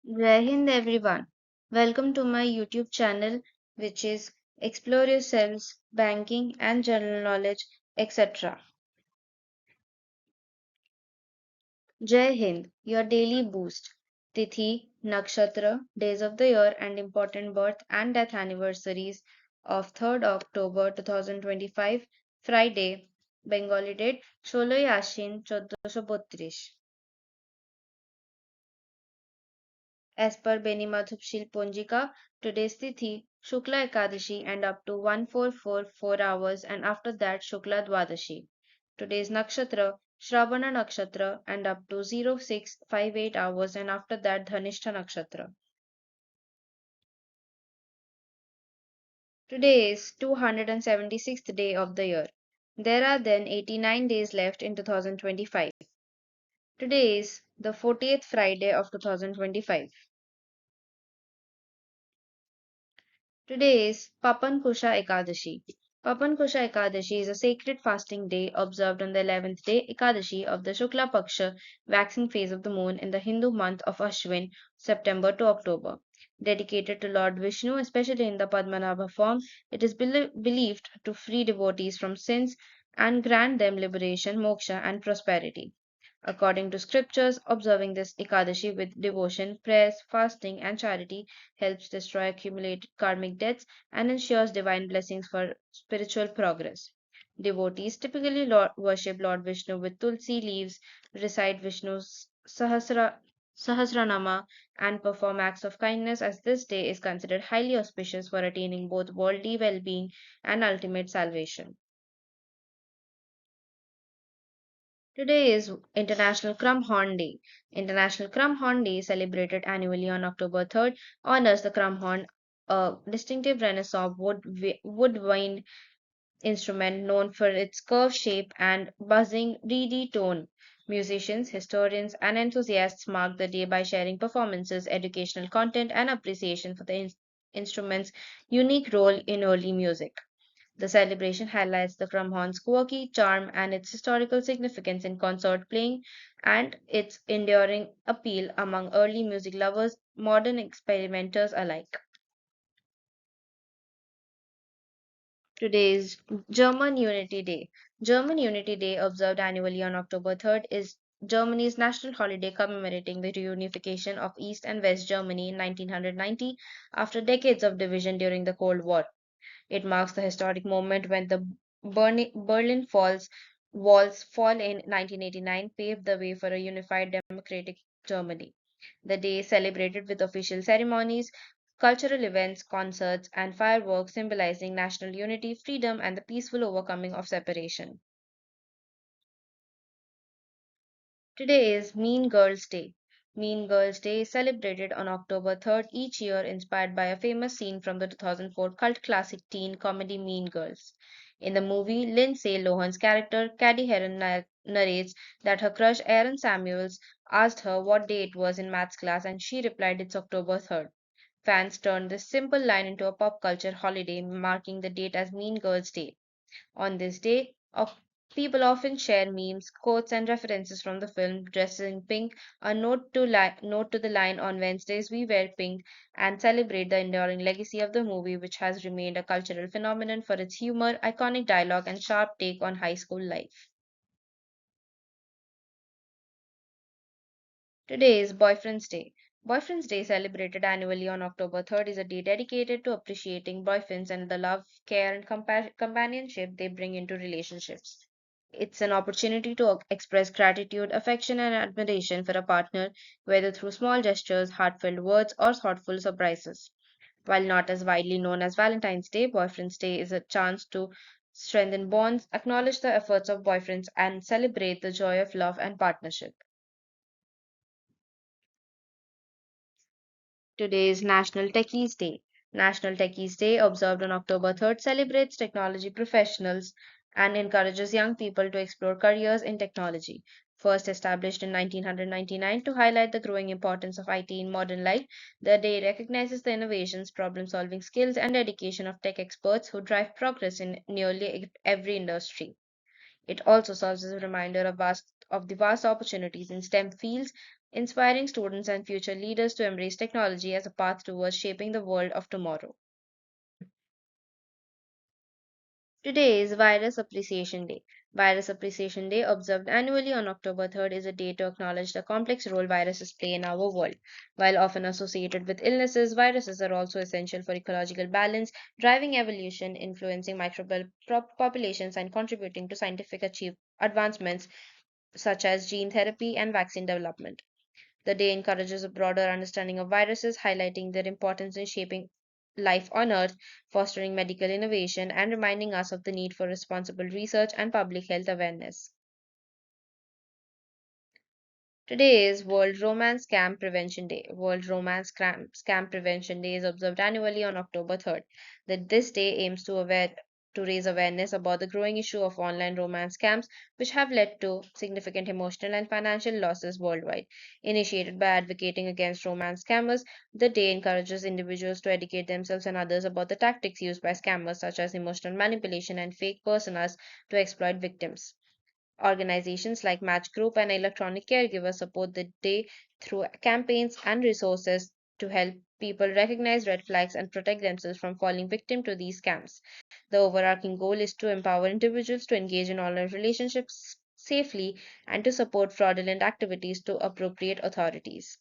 Jai Hind everyone. Welcome to my YouTube channel, which is Explore Yourselves, Banking and General Knowledge, etc. Jai Hind, your daily boost. Tithi, Nakshatra, days of the year and important birth and death anniversaries of 3rd October 2025, Friday, Bengali date 16 Ashin 1432. As per Beni Madhupshil Ponjika, today's Tithi, Shukla Ekadashi and up to 1444 hours and after that Shukla Dwadashi. Today's Nakshatra, Shravana Nakshatra and up to 0658 hours and after that Dhanishta Nakshatra. Today is 276th day of the year. There are then 89 days left in 2025. Today is the 40th Friday of 2025. Today is Papankusha Ekadashi. Papankusha Ekadashi is a sacred fasting day observed on the 11th day Ekadashi of the Shukla Paksha waxing phase of the moon in the Hindu month of Ashwin, September to October. Dedicated to Lord Vishnu, especially in the Padmanabha form, it is believed to free devotees from sins and grant them liberation, moksha, and prosperity. According to scriptures, observing this Ekadashi with devotion, prayers, fasting, and charity helps destroy accumulated karmic debts and ensures divine blessings for spiritual progress. Devotees typically worship Lord Vishnu with tulsi leaves, recite Vishnu's Sahasranama, and perform acts of kindness, as this day is considered highly auspicious for attaining both worldly well being and ultimate salvation. Today is International Crumb Horn Day. International Crumb Horn Day, celebrated annually on October 3rd, honors the crumb horn, a distinctive Renaissance woodwind instrument known for its curved shape and buzzing, reedy tone. Musicians, historians, and enthusiasts mark the day by sharing performances, educational content, and appreciation for the instrument's unique role in early music. The celebration highlights the Crumhorn's quirky charm and its historical significance in concert playing and its enduring appeal among early music lovers, modern experimenters alike. Today is German Unity Day. German Unity Day, observed annually on October 3rd, is Germany's national holiday commemorating the reunification of East and West Germany in 1990 after decades of division during the Cold War. It marks the historic moment when the Berlin walls fall in 1989 paved the way for a unified democratic Germany. The day is celebrated with official ceremonies, cultural events, concerts, and fireworks symbolizing national unity, freedom, and the peaceful overcoming of separation. Today is Mean Girls Day. Mean Girls Day is celebrated on October 3rd each year, inspired by a famous scene from the 2004 cult classic teen comedy Mean Girls. In the movie, Lindsay Lohan's character, Caddy Heron, narrates that her crush Aaron Samuels asked her what day it was in maths class, and she replied it's October 3rd. Fans turned this simple line into a pop culture holiday, marking the date as Mean Girls Day. On this day, people often share memes, quotes, and references from the film Dressed in Pink, a note to the line on Wednesdays we wear pink, and celebrate the enduring legacy of the movie, which has remained a cultural phenomenon for its humor, iconic dialogue, and sharp take on high school life. Today is Boyfriend's Day. Boyfriend's Day, celebrated annually on October 3rd, is a day dedicated to appreciating boyfriends and the love, care, and companionship they bring into relationships. It's an opportunity to express gratitude, affection, and admiration for a partner, whether through small gestures, heartfelt words, or thoughtful surprises. While not as widely known as Valentine's Day, Boyfriend's Day is a chance to strengthen bonds, acknowledge the efforts of boyfriends, and celebrate the joy of love and partnership. Today is National Techies Day. National Techies Day, observed on October 3rd, celebrates technology professionals and encourages young people to explore careers in technology. First established in 1999 to highlight the growing importance of IT in modern life, the day recognizes the innovations, problem solving skills, and dedication of tech experts who drive progress in nearly every industry. It also serves as a reminder of the vast opportunities in STEM fields inspiring students and future leaders to embrace technology as a path towards shaping the world of tomorrow. Today is Virus Appreciation Day. Virus Appreciation Day, observed annually on October 3rd, is a day to acknowledge the complex role viruses play in our world. While often associated with illnesses, viruses are also essential for ecological balance, driving evolution, influencing microbial populations, and contributing to scientific advancements such as gene therapy and vaccine development. The day encourages a broader understanding of viruses, highlighting their importance in shaping life on Earth, fostering medical innovation, and reminding us of the need for responsible research and public health awareness. Today is World Romance Scam Prevention Day. World Romance Scam Prevention Day is observed annually on October 3rd. This day aims to raise awareness about the growing issue of online romance scams, which have led to significant emotional and financial losses worldwide. Initiated by advocating against romance scammers, the day encourages individuals to educate themselves and others about the tactics used by scammers, such as emotional manipulation and fake personas, to exploit victims. Organizations like Match Group and Electronic Caregiver support the day through campaigns and resources to help people recognize red flags and protect themselves from falling victim to these scams. The overarching goal is to empower individuals to engage in online relationships safely and to support fraudulent activities to appropriate authorities.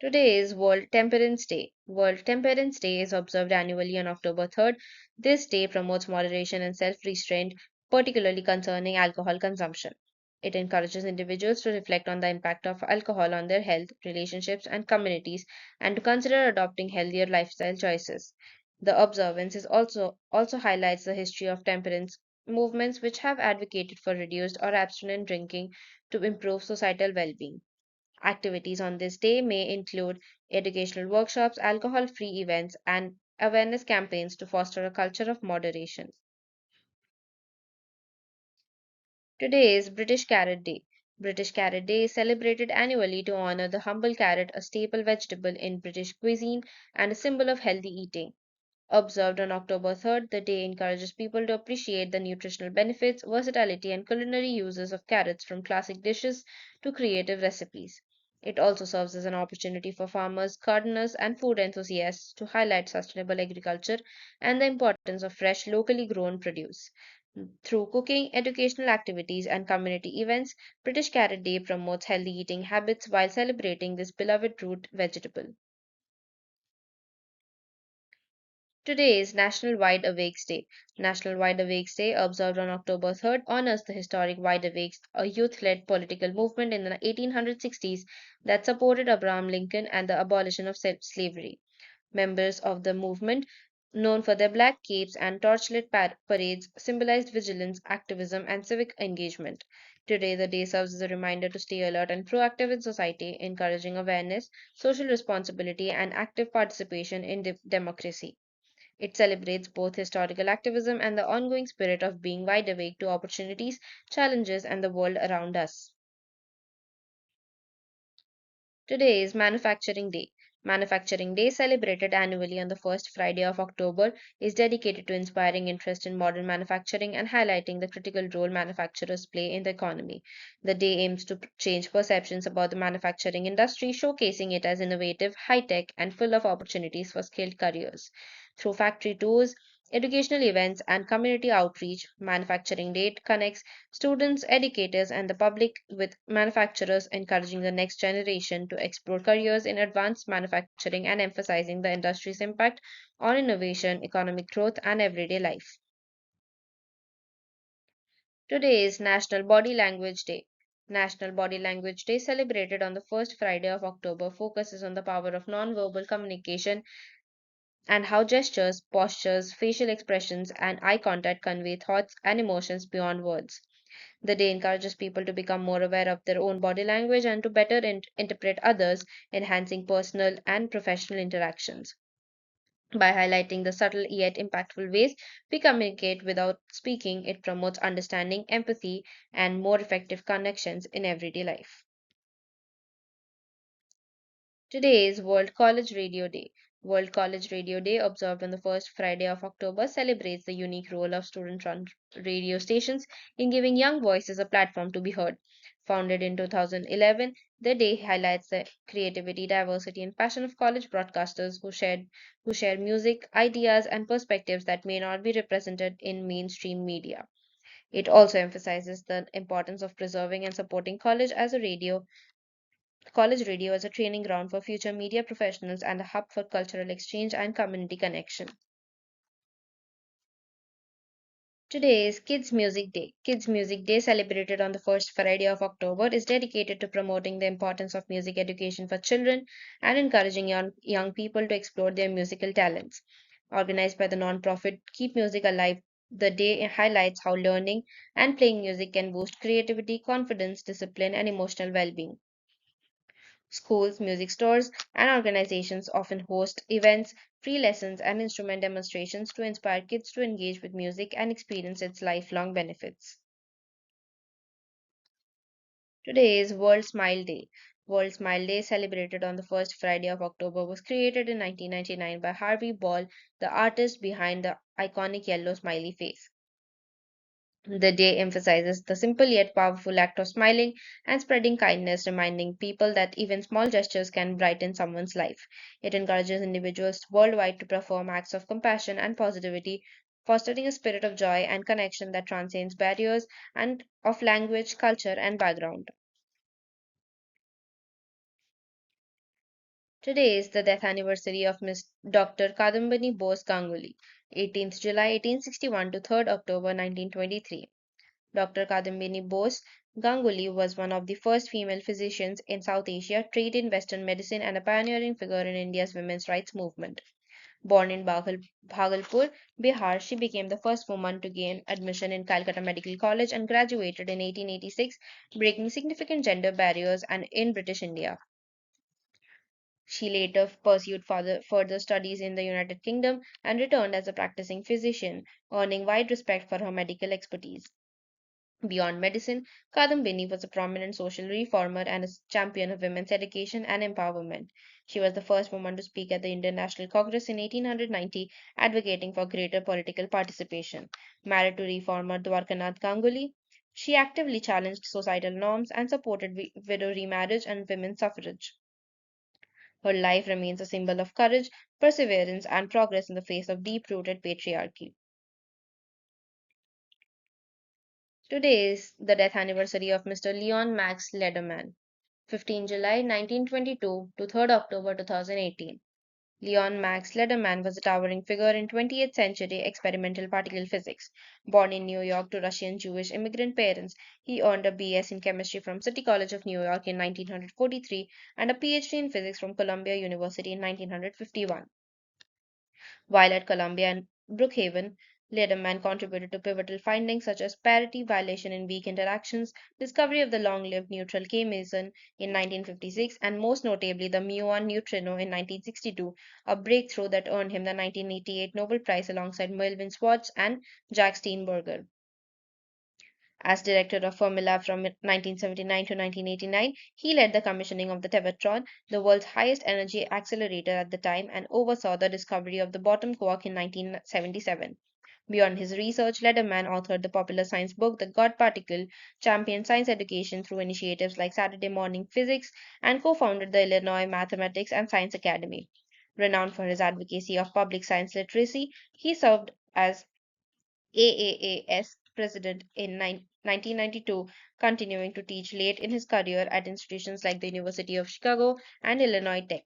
Today is World Temperance Day. World Temperance Day is observed annually on October 3rd. This day promotes moderation and self restraint, particularly concerning alcohol consumption. It encourages individuals to reflect on the impact of alcohol on their health, relationships, and communities, and to consider adopting healthier lifestyle choices. The observance is also highlights the history of temperance movements which have advocated for reduced or abstinent drinking to improve societal well-being. Activities on this day may include educational workshops, alcohol free events, and awareness campaigns to foster a culture of moderation. Today is British Carrot Day. British Carrot Day is celebrated annually to honor the humble carrot, a staple vegetable in British cuisine and a symbol of healthy eating. Observed on October 3rd, the day encourages people to appreciate the nutritional benefits, versatility, and culinary uses of carrots from classic dishes to creative recipes. It also serves as an opportunity for farmers, gardeners, and food enthusiasts to highlight sustainable agriculture and the importance of fresh, locally grown produce. Through cooking, educational activities, and community events, British Carrot Day promotes healthy eating habits while celebrating this beloved root vegetable. Today is National Wide Awakes Day. National Wide Awakes Day, observed on October 3rd, honors the historic Wide Awakes, a youth led political movement in the 1860s that supported Abraham Lincoln and the abolition of slavery. Members of the movement, known for their black capes and torchlit parades, symbolized vigilance, activism, and civic engagement. Today, the day serves as a reminder to stay alert and proactive in society, encouraging awareness, social responsibility, and active participation in democracy. It celebrates both historical activism and the ongoing spirit of being wide awake to opportunities, challenges, and the world around us. Today is Manufacturing Day. Manufacturing Day, celebrated annually on the first Friday of October, is dedicated to inspiring interest in modern manufacturing and highlighting the critical role manufacturers play in the economy. The day aims to change perceptions about the manufacturing industry, showcasing it as innovative, high tech, and full of opportunities for skilled careers. Through factory tours, educational events, and community outreach, Manufacturing Day connects students, educators, and the public with manufacturers, encouraging the next generation to explore careers in advanced manufacturing and emphasizing the industry's impact on innovation, economic growth, and everyday life. Today is National Body Language Day. National Body Language Day, celebrated on the first Friday of October, focuses on the power of nonverbal communication and how gestures, postures, facial expressions, and eye contact convey thoughts and emotions beyond words. The day encourages people to become more aware of their own body language and to better interpret others, enhancing personal and professional interactions. By highlighting the subtle yet impactful ways we communicate without speaking, it promotes understanding, empathy, and more effective connections in everyday life. Today is World College Radio Day. World College Radio Day, observed on the first Friday of October, celebrates the unique role of student run radio stations in giving young voices a platform to be heard. Founded in 2011, the day highlights the creativity, diversity, and passion of college broadcasters who share music, ideas, and perspectives that may not be represented in mainstream media. It also emphasizes the importance of preserving and supporting college radio as a training ground for future media professionals and a hub for cultural exchange and community connection. Today is Kids Music Day. Kids Music Day, celebrated on the first Friday of October, is dedicated to promoting the importance of music education for children and encouraging young people to explore their musical talents. Organized by the non-profit Keep Music Alive, the day highlights how learning and playing music can boost creativity, confidence, discipline, and emotional well-being. Schools, music stores, and organizations often host events, free lessons, and instrument demonstrations to inspire kids to engage with music and experience its lifelong benefits. Today is World Smile Day. World Smile Day, celebrated on the first Friday of October, was created in 1999 by Harvey Ball, the artist behind the iconic yellow smiley face. The day emphasizes the simple yet powerful act of smiling and spreading kindness, reminding people that even small gestures can brighten someone's life. It encourages individuals worldwide to perform acts of compassion and positivity, fostering a spirit of joy and connection that transcends barriers and of language, culture, and background. Today is the death anniversary of Miss Dr. Kadambani Bose Ganguly, 18th July 1861 to 3rd October 1923. Dr. Kadambini Bose Ganguly was one of the first female physicians in South Asia, trained in Western medicine, and a pioneering figure in India's women's rights movement. Born in Bhagalpur, Bihar, she became the first woman to gain admission in Calcutta Medical College and graduated in 1886, breaking significant gender barriers and in British India. She later pursued further studies in the United Kingdom and returned as a practicing physician, earning wide respect for her medical expertise. Beyond medicine, Kadambini was a prominent social reformer and a champion of women's education and empowerment. She was the first woman to speak at the Indian National Congress in 1890, advocating for greater political participation. Married to reformer Dwarkanath Ganguly, she actively challenged societal norms and supported widow remarriage and women's suffrage. Her life remains a symbol of courage, perseverance, and progress in the face of deep rooted patriarchy. Today is the death anniversary of Mr. Leon Max Lederman, 15 July 1922 to 3rd October 2018. Leon Max Lederman was a towering figure in 20th century experimental particle physics. Born in New York to Russian Jewish immigrant parents, he earned a BS in chemistry from City College of New York in 1943 and a PhD in physics from Columbia University in 1951. While at Columbia and Brookhaven, Lederman contributed to pivotal findings such as parity violation in weak interactions, discovery of the long-lived neutral K meson in 1956, and most notably the muon neutrino in 1962, a breakthrough that earned him the 1988 Nobel Prize alongside Melvin Schwartz and Jack Steenberger. As director of Formula from 1979 to 1989, he led the commissioning of the Tevatron, the world's highest energy accelerator at the time, and oversaw the discovery of the bottom quark in 1977. Beyond his research, Lederman authored the popular science book The God Particle, championed science education through initiatives like Saturday Morning Physics, and co founded the Illinois Mathematics and Science Academy. Renowned for his advocacy of public science literacy, he served as AAAS president in 1992, continuing to teach late in his career at institutions like the University of Chicago and Illinois Tech.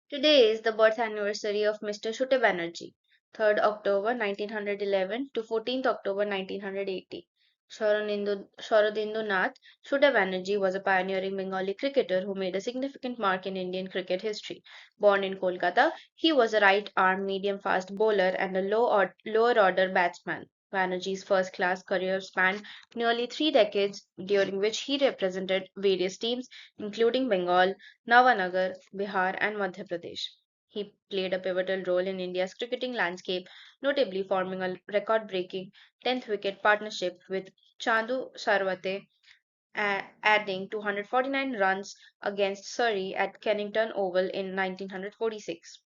Today is the birth anniversary of Mr. Shuti Banerjee, 3rd October 1911 to 14th October 1980. Sharadindu Nath Shuta Banerjee was a pioneering Bengali cricketer who made a significant mark in Indian cricket history. Born in Kolkata, he was a right-arm medium-fast bowler and a lower-order batsman. Banerjee's first-class career spanned nearly 3 decades, during which he represented various teams, including Bengal, Navanagar, Bihar, and Madhya Pradesh. He played a pivotal role in India's cricketing landscape, notably forming a record breaking 10th wicket partnership with Chandu Sarwate, adding 249 runs against Surrey at Kennington Oval in 1946.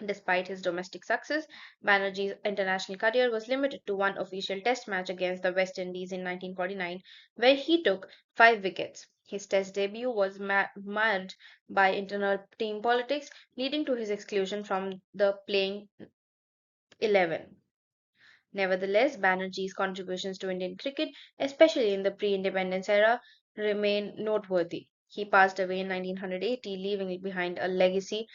Despite his domestic success, Banerjee's international career was limited to one official Test match against the West Indies in 1949, where he took 5 wickets. His Test debut was marred by internal team politics, leading to his exclusion from the playing 11. Nevertheless, Banerjee's contributions to Indian cricket, especially in the pre-independence era, remain noteworthy. He passed away in 1980, leaving behind a legacy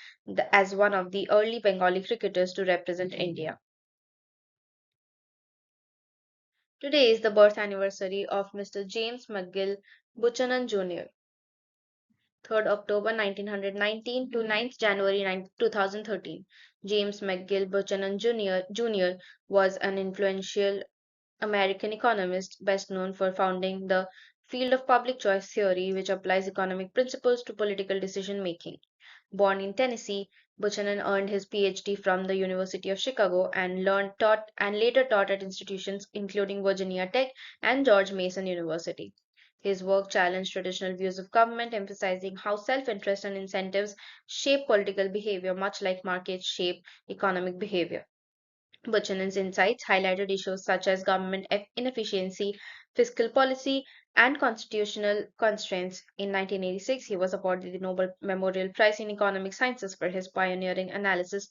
as one of the early Bengali cricketers to represent India. Today is the birth anniversary of Mr. James McGill Buchanan Jr. 3rd October 1919 to 9th January 2013. James McGill Buchanan Jr. was an influential American economist, best known for founding the field of public choice theory, which applies economic principles to political decision making. Born in Tennessee, Buchanan earned his PhD from the University of Chicago and later taught at institutions including Virginia Tech and George Mason University. His work challenged traditional views of government, emphasizing how self-interest and incentives shape political behavior, much like markets shape economic behavior. Buchanan's insights highlighted issues such as government inefficiency, fiscal policy, and constitutional constraints. In 1986, he was awarded the Nobel Memorial Prize in Economic Sciences for his pioneering analysis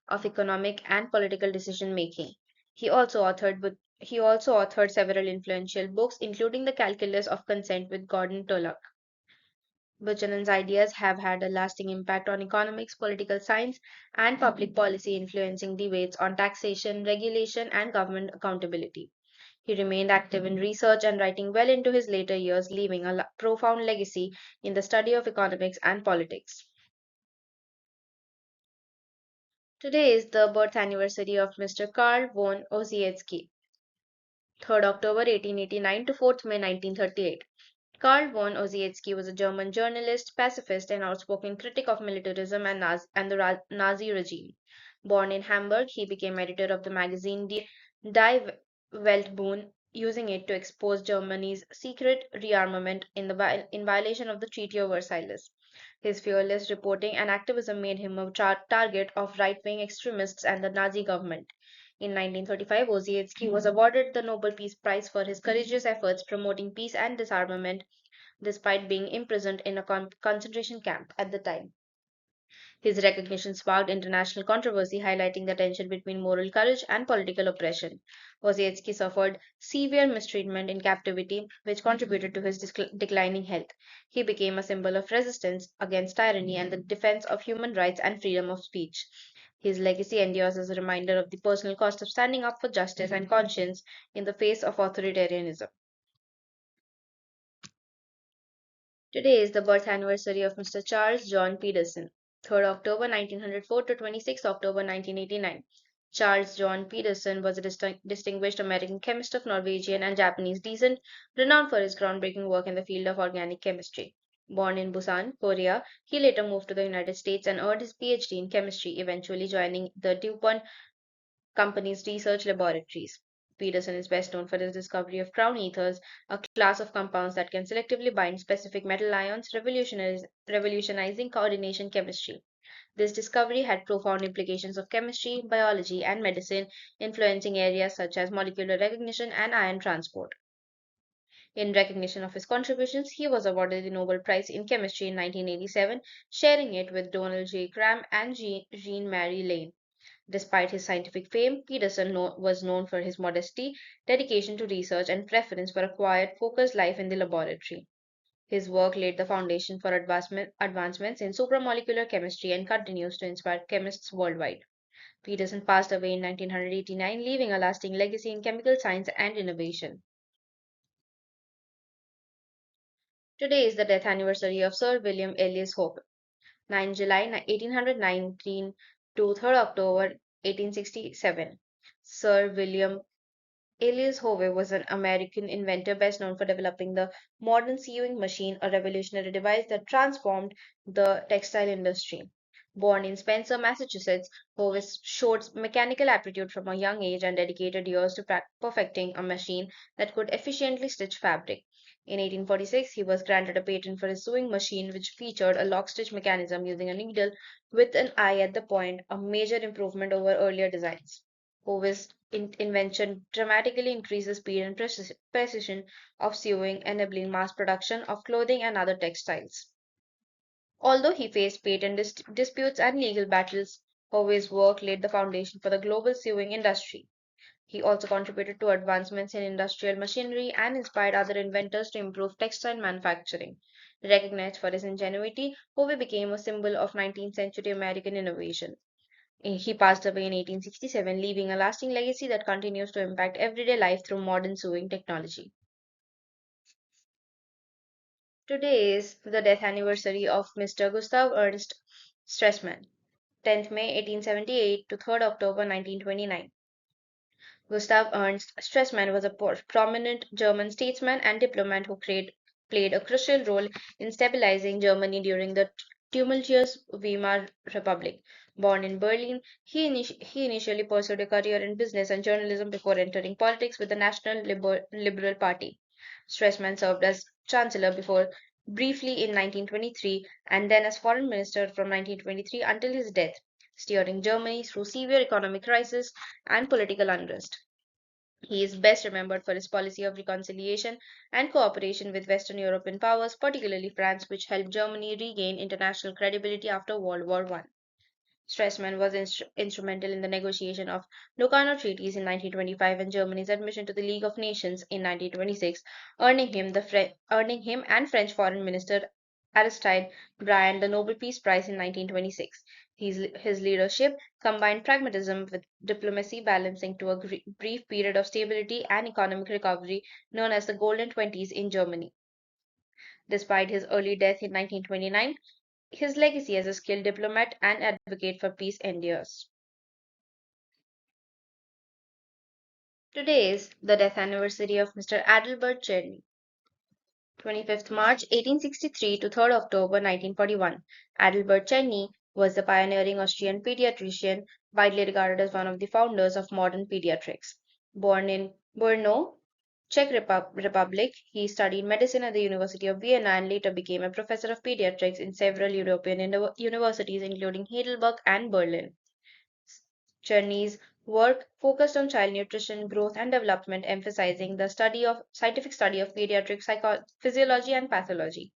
of economic and political decision making. He also authored several influential books, including The Calculus of Consent with Gordon Tullock. Buchanan's ideas have had a lasting impact on economics, political science, and public policy, influencing debates on taxation, regulation, and government accountability. He remained active in research and writing well into his later years, leaving a profound legacy in the study of economics and politics. Today is the birth anniversary of Mr. Karl von Ossietzky, 3rd October 1889 to 4th May 1938. Karl von Ossietzky was a German journalist, pacifist, and outspoken critic of militarism and the Nazi regime. Born in Hamburg, he became editor of the magazine Die Weltbühne, using it to expose Germany's secret rearmament in violation of the Treaty of Versailles. His fearless reporting and activism made him a target of right-wing extremists and the Nazi government. In 1935, Ossietzky was awarded the Nobel Peace Prize for his courageous efforts promoting peace and disarmament despite being imprisoned in a concentration camp at the time. His recognition sparked international controversy, highlighting the tension between moral courage and political oppression. Ossietzky suffered severe mistreatment in captivity, which contributed to his declining health. He became a symbol of resistance against tyranny and the defense of human rights and freedom of speech. His legacy endures as a reminder of the personal cost of standing up for justice and conscience in the face of authoritarianism. Today is the birth anniversary of Mr. Charles John Peterson, 3rd October 1904 to 26 October 1989. Charles John Peterson was a distinguished American chemist of Norwegian and Japanese descent, renowned for his groundbreaking work in the field of organic chemistry. Born in Busan, Korea, he later moved to the United States and earned his PhD in chemistry, eventually joining the DuPont company's research laboratories. Peterson is best known for his discovery of crown ethers, a class of compounds that can selectively bind specific metal ions, revolutionizing coordination chemistry. This discovery had profound implications of chemistry, biology, and medicine, influencing areas such as molecular recognition and ion transport. In recognition of his contributions, he was awarded the Nobel Prize in Chemistry in 1987, sharing it with Donald J. Cram and Jean Marie Lane. Despite his scientific fame, Peterson was known for his modesty, dedication to research, and preference for a quiet, focused life in the laboratory. His work laid the foundation for advancements in supramolecular chemistry and continues to inspire chemists worldwide. Peterson passed away in 1989, leaving a lasting legacy in chemical science and innovation. Today is the death anniversary of Sir William Ellis Hope, 9 July 1819 to 3rd October 1867. Sir William Elias Hove was an American inventor best known for developing the modern sewing machine, a revolutionary device that transformed the textile industry. Born in Spencer, Massachusetts, Hovis showed mechanical aptitude from a young age and dedicated years to perfecting a machine that could efficiently stitch fabric. In 1846, he was granted a patent for his sewing machine, which featured a lock stitch mechanism using a needle with an eye at the point, a major improvement over earlier designs. Hovis' invention dramatically increased the speed and precision of sewing, enabling mass production of clothing and other textiles. Although he faced patent disputes and legal battles, Hovey's work laid the foundation for the global sewing industry. He also contributed to advancements in industrial machinery and inspired other inventors to improve textile manufacturing. Recognized for his ingenuity, Hovey became a symbol of 19th century American innovation. He passed away in 1867, leaving a lasting legacy that continues to impact everyday life through modern sewing technology. Today is the death anniversary of Mr. Gustav Ernst Stresemann. 10th May 1878 to 3rd October 1929. Gustav Ernst Stresemann was a prominent German statesman and diplomat who played a crucial role in stabilizing Germany during the tumultuous Weimar Republic. Born in Berlin, he initially pursued a career in business and journalism before entering politics with the National Liberal Party. Stresemann served as chancellor before briefly in 1923 and then as foreign minister from 1923 until his death, steering Germany through severe economic crisis and political unrest. He is best remembered for his policy of reconciliation and cooperation with Western European powers, particularly France, which helped Germany regain international credibility after World War I. Stresemann was instrumental in the negotiation of Locarno treaties in 1925 and Germany's admission to the League of Nations in 1926, earning him and French Foreign Minister Aristide Briand the Nobel Peace Prize in 1926. His leadership combined pragmatism with diplomacy, balancing to a brief period of stability and economic recovery known as the Golden Twenties in Germany. Despite his early death in 1929, his legacy as a skilled diplomat and advocate for peace endures. Today is the death anniversary of Mr. Adalbert Czerny, 25th March 1863 to 3rd October 1941. Adalbert Czerny was the pioneering Austrian pediatrician, widely regarded as one of the founders of modern pediatrics. Born in Brno, Czech Republic, he studied medicine at the University of Vienna and later became a professor of pediatrics in several European universities, including Heidelberg and Berlin. Czerny's work focused on child nutrition, growth, and development, emphasizing the scientific study of pediatric physiology and pathology,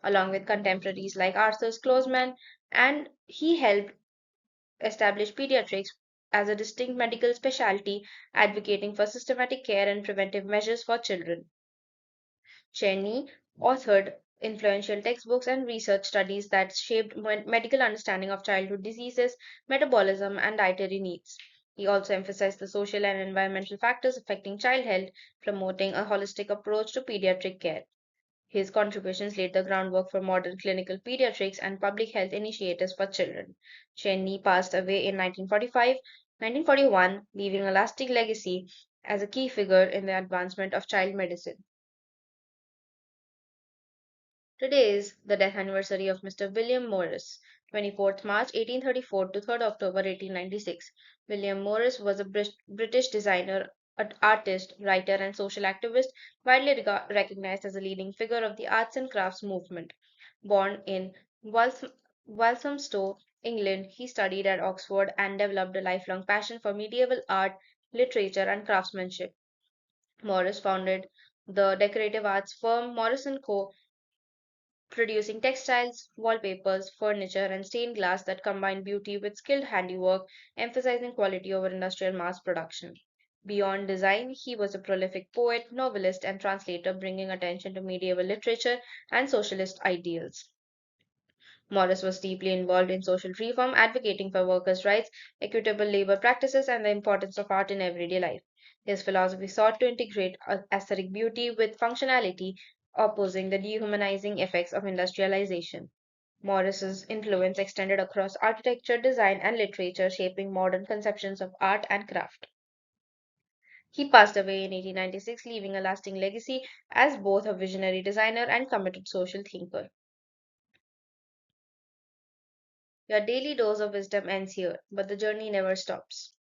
along with contemporaries like Arthur Schlossman, and he helped establish pediatrics as a distinct medical specialty, advocating for systematic care and preventive measures for children. Cheney authored influential textbooks and research studies that shaped medical understanding of childhood diseases, metabolism, and dietary needs. He also emphasized the social and environmental factors affecting child health, promoting a holistic approach to pediatric care. His contributions laid the groundwork for modern clinical pediatrics and public health initiatives for children. Cheney passed away in 1941, leaving a lasting legacy as a key figure in the advancement of child medicine. Today is the death anniversary of Mr. William Morris, 24th March 1834 to 3rd October 1896. William Morris was a British designer, artist, writer, and social activist, widely recognized as a leading figure of the arts and crafts movement. Born in Walthamstow, England, he studied at Oxford and developed a lifelong passion for medieval art, literature, and craftsmanship. Morris founded the decorative arts firm Morris& Co., producing textiles, wallpapers, furniture, and stained glass that combine beauty with skilled handiwork, emphasizing quality over industrial mass production. Beyond design, he was a prolific poet, novelist, and translator, bringing attention to medieval literature and socialist ideals. Morris was deeply involved in social reform, advocating for workers' rights, equitable labor practices, and the importance of art in everyday life. His philosophy sought to integrate aesthetic beauty with functionality, opposing the dehumanizing effects of industrialization. Morris's influence extended across architecture, design, and literature, shaping modern conceptions of art and craft. He passed away in 1896, leaving a lasting legacy as both a visionary designer and committed social thinker. Your daily dose of wisdom ends here, but the journey never stops.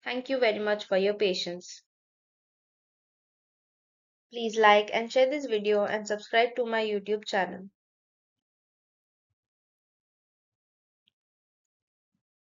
Thank you very much for your patience. Please like and share this video and subscribe to my YouTube channel.